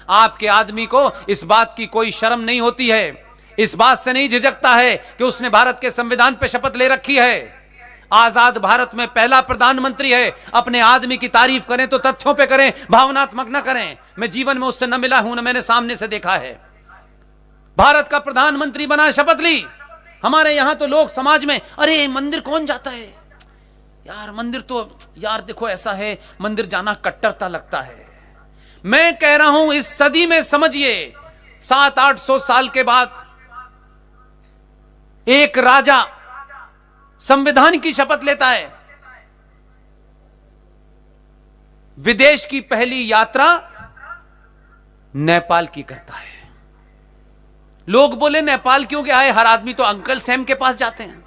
आपके आदमी को इस बात की कोई शर्म नहीं होती है, इस बात से नहीं झिझकता है कि उसने भारत के संविधान पे शपथ ले रखी है, आजाद भारत में पहला प्रधानमंत्री है। अपने आदमी की तारीफ करें तो तथ्यों पे करें, भावनात्मक ना करें। मैं जीवन में उससे न मिला हूं, न मैंने सामने से देखा है। भारत का प्रधानमंत्री बना, शपथ ली। हमारे यहां तो लोग समाज में, अरे मंदिर कौन जाता है यार, मंदिर तो यार देखो ऐसा है, मंदिर जाना कट्टरता लगता है। मैं कह रहा हूं इस सदी में समझिए, 700-800 साल के बाद एक राजा संविधान की शपथ लेता है। विदेश की पहली यात्रा नेपाल की करता है। लोग बोले नेपाल क्यों गया है, हर आदमी तो अंकल सैम के पास जाते हैं।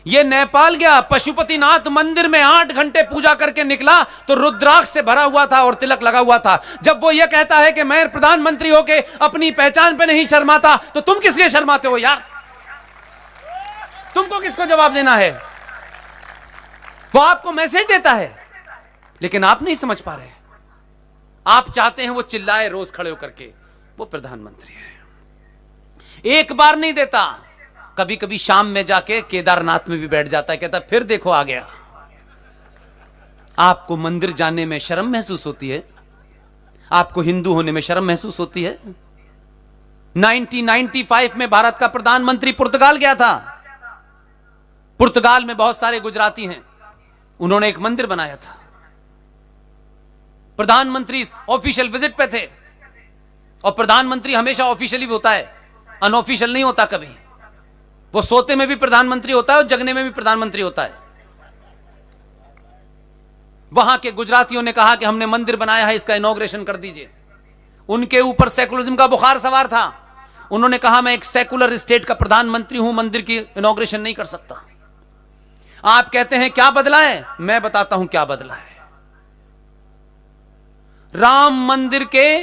यह नेपाल गया, पशुपतिनाथ मंदिर में 8 घंटे पूजा करके निकला तो रुद्राक्ष से भरा हुआ था और तिलक लगा हुआ था। जब वो यह कहता है कि मैं प्रधानमंत्री होके अपनी पहचान पे नहीं शर्माता, तो तुम किस लिए शर्माते हो यार? तुमको किसको जवाब देना है? वो आपको मैसेज देता है, लेकिन आप नहीं समझ पा रहे। आप चाहते हैं वो चिल्लाए रोज खड़े होकर के, वो प्रधानमंत्री है। एक बार नहीं देता, कभी कभी शाम में जाके केदारनाथ में भी बैठ जाता है, कहता फिर देखो आ गया। आपको मंदिर जाने में शर्म महसूस होती है? आपको हिंदू होने में शर्म महसूस होती है? 1995 में भारत का प्रधानमंत्री पुर्तगाल गया था। पुर्तगाल में बहुत सारे गुजराती हैं, उन्होंने एक मंदिर बनाया था। प्रधानमंत्री ऑफिशियल विजिट पे थे, और प्रधानमंत्री हमेशा ऑफिशियली होता है, अनऑफिशियल नहीं होता कभी। वो सोते में भी प्रधानमंत्री होता है और जगने में भी प्रधानमंत्री होता है। वहां के गुजरातियों ने कहा कि हमने मंदिर बनाया है, इसका इनॉग्रेशन कर दीजिए। उनके ऊपर सेकुलरिज्म का बुखार सवार था। उन्होंने कहा मैं एक सेकुलर स्टेट का प्रधानमंत्री हूं, मंदिर की इनॉग्रेशन नहीं कर सकता। आप कहते हैं क्या बदला है? मैं बताता हूं क्या बदला है। राम मंदिर के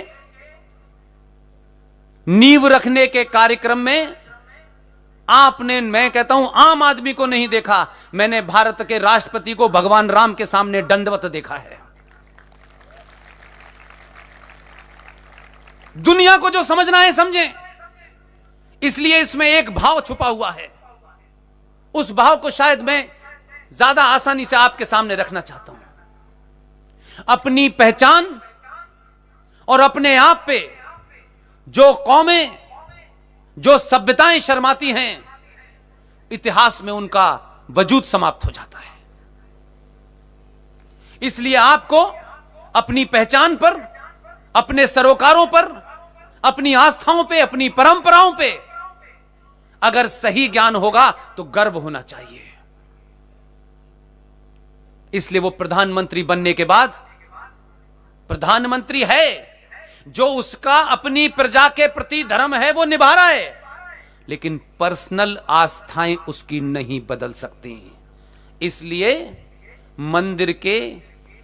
नींव रखने के कार्यक्रम में आपने, मैं कहता हूं आम आदमी को नहीं देखा, मैंने भारत के राष्ट्रपति को भगवान राम के सामने दंडवत देखा है। दुनिया को जो समझना है समझें, इसलिए इसमें एक भाव छुपा हुआ है। उस भाव को शायद मैं ज्यादा आसानी से आपके सामने रखना चाहता हूं। अपनी पहचान और अपने आप पे जो कौमें, जो सभ्यताएं शर्माती हैं, इतिहास में उनका वजूद समाप्त हो जाता है। इसलिए आपको अपनी पहचान पर, अपने सरोकारों पर, अपनी आस्थाओं पे, अपनी परंपराओं पे अगर सही ज्ञान होगा तो गर्व होना चाहिए। इसलिए वो प्रधानमंत्री बनने के बाद प्रधानमंत्री है, जो उसका अपनी प्रजा के प्रति धर्म है वो निभा रहा है, लेकिन पर्सनल आस्थाएं उसकी नहीं बदल सकती। इसलिए मंदिर के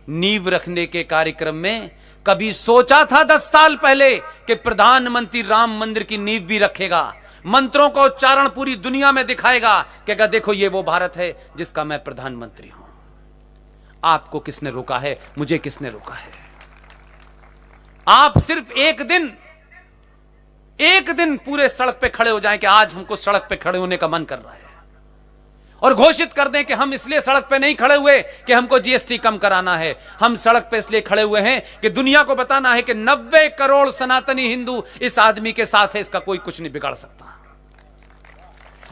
नींव रखने के कार्यक्रम में कभी सोचा था 10 साल पहले कि प्रधानमंत्री राम मंदिर की नींव भी रखेगा, मंत्रों का उच्चारण पूरी दुनिया में दिखाएगा कि अगर देखो ये वो भारत है जिसका मैं प्रधानमंत्री हूं। आपको किसने रोका है? मुझे किसने रोका है? आप सिर्फ एक दिन पूरे सड़क पे खड़े हो जाएं कि आज हमको सड़क पे खड़े होने का मन कर रहा है, और घोषित कर दें कि हम इसलिए सड़क पे नहीं खड़े हुए कि हमको जीएसटी कम कराना है, हम सड़क पे इसलिए खड़े हुए हैं कि दुनिया को बताना है कि 90 करोड़ सनातनी हिंदू इस आदमी के साथ है, इसका कोई कुछ नहीं बिगाड़ सकता।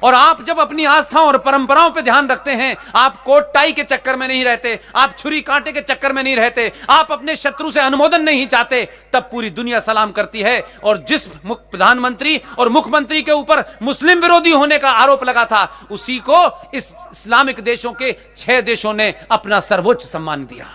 और आप जब अपनी आस्थाओं और परंपराओं पे ध्यान रखते हैं, आप कोट टाई के चक्कर में नहीं रहते, आप छुरी कांटे के चक्कर में नहीं रहते, आप अपने शत्रु से अनुमोदन नहीं चाहते, तब पूरी दुनिया सलाम करती है। और जिस प्रधानमंत्री और मुख्यमंत्री के ऊपर मुस्लिम विरोधी होने का आरोप लगा था, उसी को इस इस्लामिक देशों के 6 देशों ने अपना सर्वोच्च सम्मान दिया।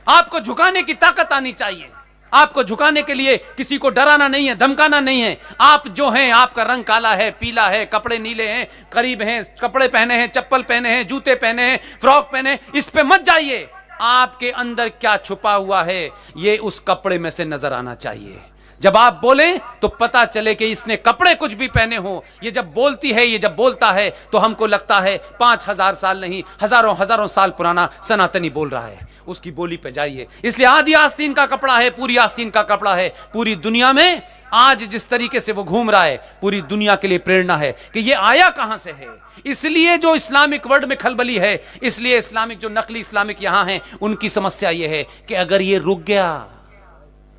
आपको झुकाने की ताकत आनी चाहिए। आपको झुकाने के लिए किसी को डराना नहीं है, धमकाना नहीं है। आप जो हैं, आपका रंग काला है, पीला है, कपड़े नीले हैं, करीब हैं, कपड़े पहने हैं, चप्पल पहने हैं, जूते पहने हैं, फ्रॉक पहने, इस पे मत जाइए। आपके अंदर क्या छुपा हुआ है ये उस कपड़े में से नजर आना चाहिए। जब आप बोलें तो पता चले कि इसने कपड़े कुछ भी पहने हो। ये जब बोलती है, ये जब बोलता है तो हमको लगता है 5000 साल नहीं, हजारों साल पुराना सनातनी बोल रहा है। उसकी बोली पे जाइए। इसलिए आदि आस्तीन का कपड़ा है, पूरी आस्तीन का कपड़ा है। पूरी दुनिया में आज जिस तरीके से वो घूम रहा है, पूरी दुनिया के लिए प्रेरणा है कि ये आया कहां से है। इसलिए जो इस्लामिक वर्ल्ड में खलबली है, इसलिए इस्लामिक जो नकली इस्लामिक यहां हैं, उनकी समस्या यह है कि अगर ये रुक गया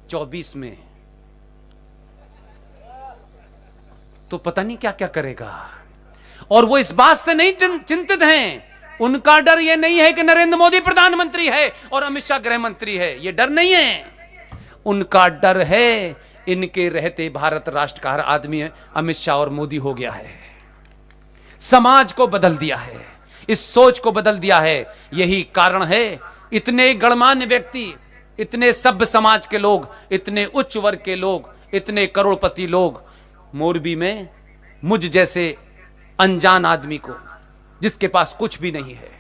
24 में तो पता नहीं क्या क्या करेगा। और वो इस बात से नहीं चिंतित हैं। उनका डर यह नहीं है कि नरेंद्र मोदी प्रधानमंत्री है और अमित शाह गृह मंत्री है, यह डर नहीं है। उनका डर है इनके रहते भारत राष्ट्र का हर आदमी अमित शाह और मोदी हो गया है। समाज को बदल दिया है, इस सोच को बदल दिया है। यही कारण है इतने गणमान्य व्यक्ति, इतने सभ्य समाज के लोग, इतने उच्च वर्ग के लोग, इतने करोड़पति लोग मोरबी में मुझ जैसे अनजान आदमी को, जिसके पास कुछ भी नहीं है,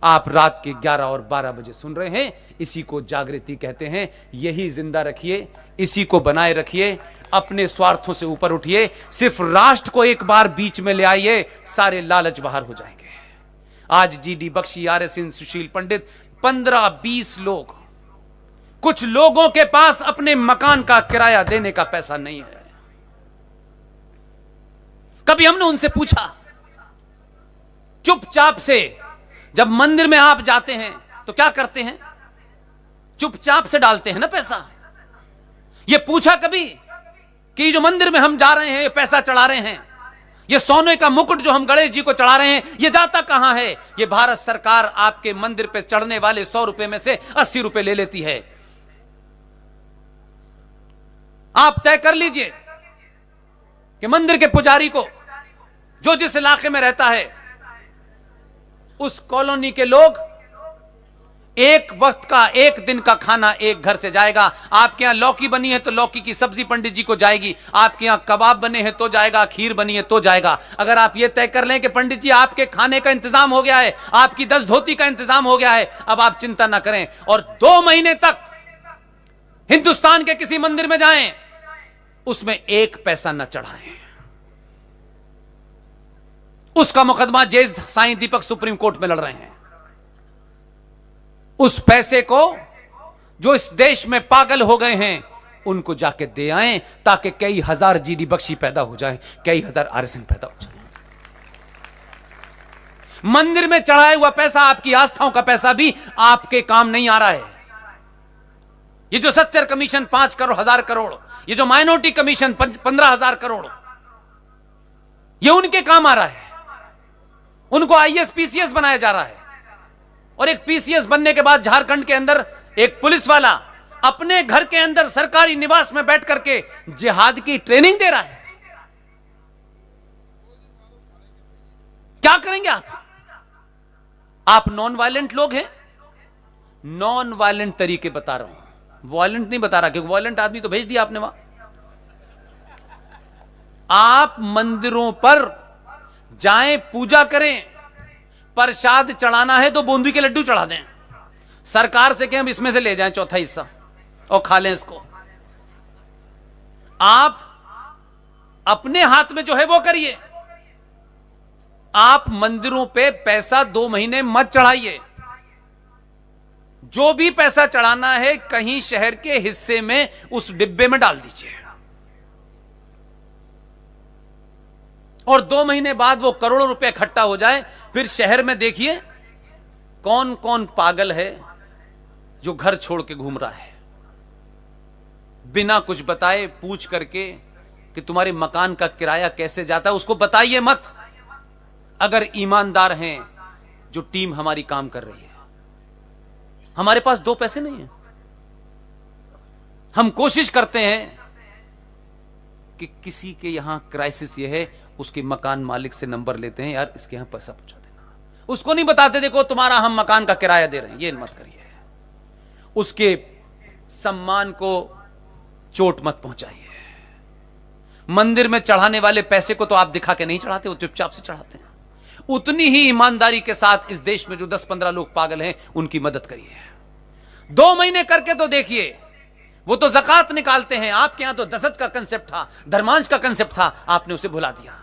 आप रात के 11 और 12 बजे सुन रहे हैं। इसी को जागृति कहते हैं। यही जिंदा रखिए, इसी को बनाए रखिए। अपने स्वार्थों से ऊपर उठिए, सिर्फ राष्ट्र को एक बार बीच में ले आइए, सारे लालच बाहर हो जाएंगे। आज जीडी बख्शी, आर.एस. सुशील पंडित, 15-20 लोग, कुछ लोगों के पास अपने मकान का किराया देने का पैसा नहीं है। कभी हमने उनसे पूछा? चुपचाप से जब मंदिर में आप जाते हैं तो क्या करते हैं? चुपचाप से डालते हैं ना पैसा। ये पूछा कभी कि जो मंदिर में हम जा रहे हैं, ये पैसा चढ़ा रहे हैं, ये सोने का मुकुट जो हम गणेश जी को चढ़ा रहे हैं, ये जाता कहां है? ये भारत सरकार आपके मंदिर पे चढ़ने वाले 100 रुपए में से 80 रुपए ले लेती है। आप तय कर लीजिए कि मंदिर के पुजारी को, जो जिस इलाके में रहता है, उस कॉलोनी के लोग एक वक्त का, एक दिन का खाना एक घर से जाएगा। आपके यहां लौकी बनी है तो लौकी की सब्जी पंडित जी को जाएगी। आपके यहां कबाब बने हैं तो जाएगा, खीर बनी है तो जाएगा। अगर आप यह तय कर लें कि पंडित जी आपके खाने का इंतजाम हो गया है, आपकी 10 धोती का इंतजाम हो गया है, अब आप चिंता ना करें, और 2 महीने तक हिंदुस्तान के किसी मंदिर में जाएं, उसमें 1 पैसा न चढ़ाएं, उसका मुकदमा जज साईं दीपक सुप्रीम कोर्ट में लड़ रहे हैं। उस पैसे को जो इस देश में पागल हो गए हैं, उनको जाके दे आएं, ताकि कई हजार जीडी बख्शी पैदा हो जाए, कई हजार आरएसएन पैदा हो जाए। मंदिर में चढ़ाया हुआ पैसा, आपकी आस्थाओं का पैसा भी आपके काम नहीं आ रहा है। ये जो सच्चर कमीशन 5 करोड़ 1000 करोड़, ये जो माइनॉरिटी कमीशन 15,000 करोड़, ये उनके काम आ रहा है। उनको आईएएस पीसीएस बनाया जा रहा है, और एक पीसीएस बनने के बाद झारखंड के अंदर एक पुलिस वाला अपने घर के अंदर सरकारी निवास में बैठ करके जिहाद की ट्रेनिंग दे रहा है। क्या करेंगे आप? आप नॉन वायलेंट लोग हैं। नॉन वायलेंट तरीके बता रहा हूं, वायलेंट नहीं बता रहा, क्योंकि वायलेंट आदमी तो भेज दिया आपने वहां। आप मंदिरों पर जाएं, पूजा करें, प्रसाद चढ़ाना है तो बूंदी के लड्डू चढ़ा दें। सरकार से कहें हम इसमें से ले जाएं चौथा हिस्सा और खा लें इसको। आप अपने हाथ में जो है वो करिए। आप मंदिरों पे पैसा 2 महीने मत चढ़ाइए। जो भी पैसा चढ़ाना है कहीं शहर के हिस्से में उस डिब्बे में डाल दीजिए, और 2 महीने बाद वो करोड़ों रुपए इकट्ठा हो जाए। फिर शहर में देखिए कौन कौन पागल है जो घर छोड़ के घूम रहा है, बिना कुछ बताए पूछ करके कि तुम्हारे मकान का किराया कैसे जाता है। उसको बताइए मत। अगर ईमानदार हैं जो टीम हमारी काम कर रही है, हमारे पास 2 पैसे नहीं है। हम कोशिश करते हैं कि किसी के यहां क्राइसिस ये है, उसके मकान मालिक से नंबर लेते हैं, यार इसके यहां पैसा पहुंचा देना। उसको नहीं बताते देखो तुम्हारा हम मकान का किराया दे रहे हैं, ये मत करिए। उसके सम्मान को चोट मत पहुंचाइए। मंदिर में चढ़ाने वाले पैसे को तो आप दिखा के नहीं चढ़ाते, वो चुपचाप से चढ़ाते हैं। उतनी ही ईमानदारी के साथ इस देश में जो 10-15 लोग पागल हैं उनकी मदद करिए। 2 महीने करके तो देखिए। वो तो ज़कात निकालते हैं, आपके यहां तो दसज का कंसेप्ट था, धर्मांश का कंसेप्ट था, आपने उसे भुला दिया।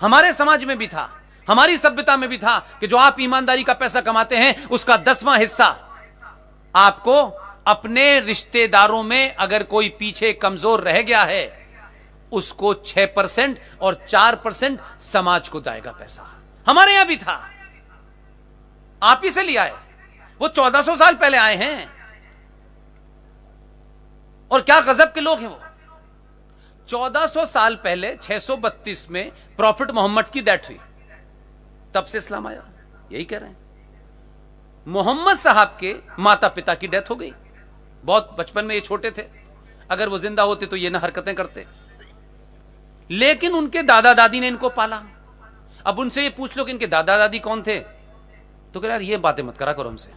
हमारे समाज में भी था, हमारी सभ्यता में भी था कि जो आप ईमानदारी का पैसा कमाते हैं उसका 10वां हिस्सा आपको अपने रिश्तेदारों में अगर कोई पीछे कमजोर रह गया है, उसको 6% और 4% समाज को जाएगा पैसा। हमारे यहां भी था, आप ही से लिया है, वो 1400 साल पहले आए हैं, और क्या गजब के लोग हैं वो। 1400 साल पहले 632 में प्रॉफिट मोहम्मद की डेथ हुई, तब से इस्लाम आया, यही कह रहे हैं। मोहम्मद साहब के माता पिता की डेथ हो गई, बहुत बचपन में ये छोटे थे, अगर वो जिंदा होते तो ये ना हरकतें करते, लेकिन उनके दादा दादी ने इनको पाला। अब उनसे ये पूछ लो कि इनके दादा दादी कौन थे, तो कह यार ये बातें मत करा करो हमसे।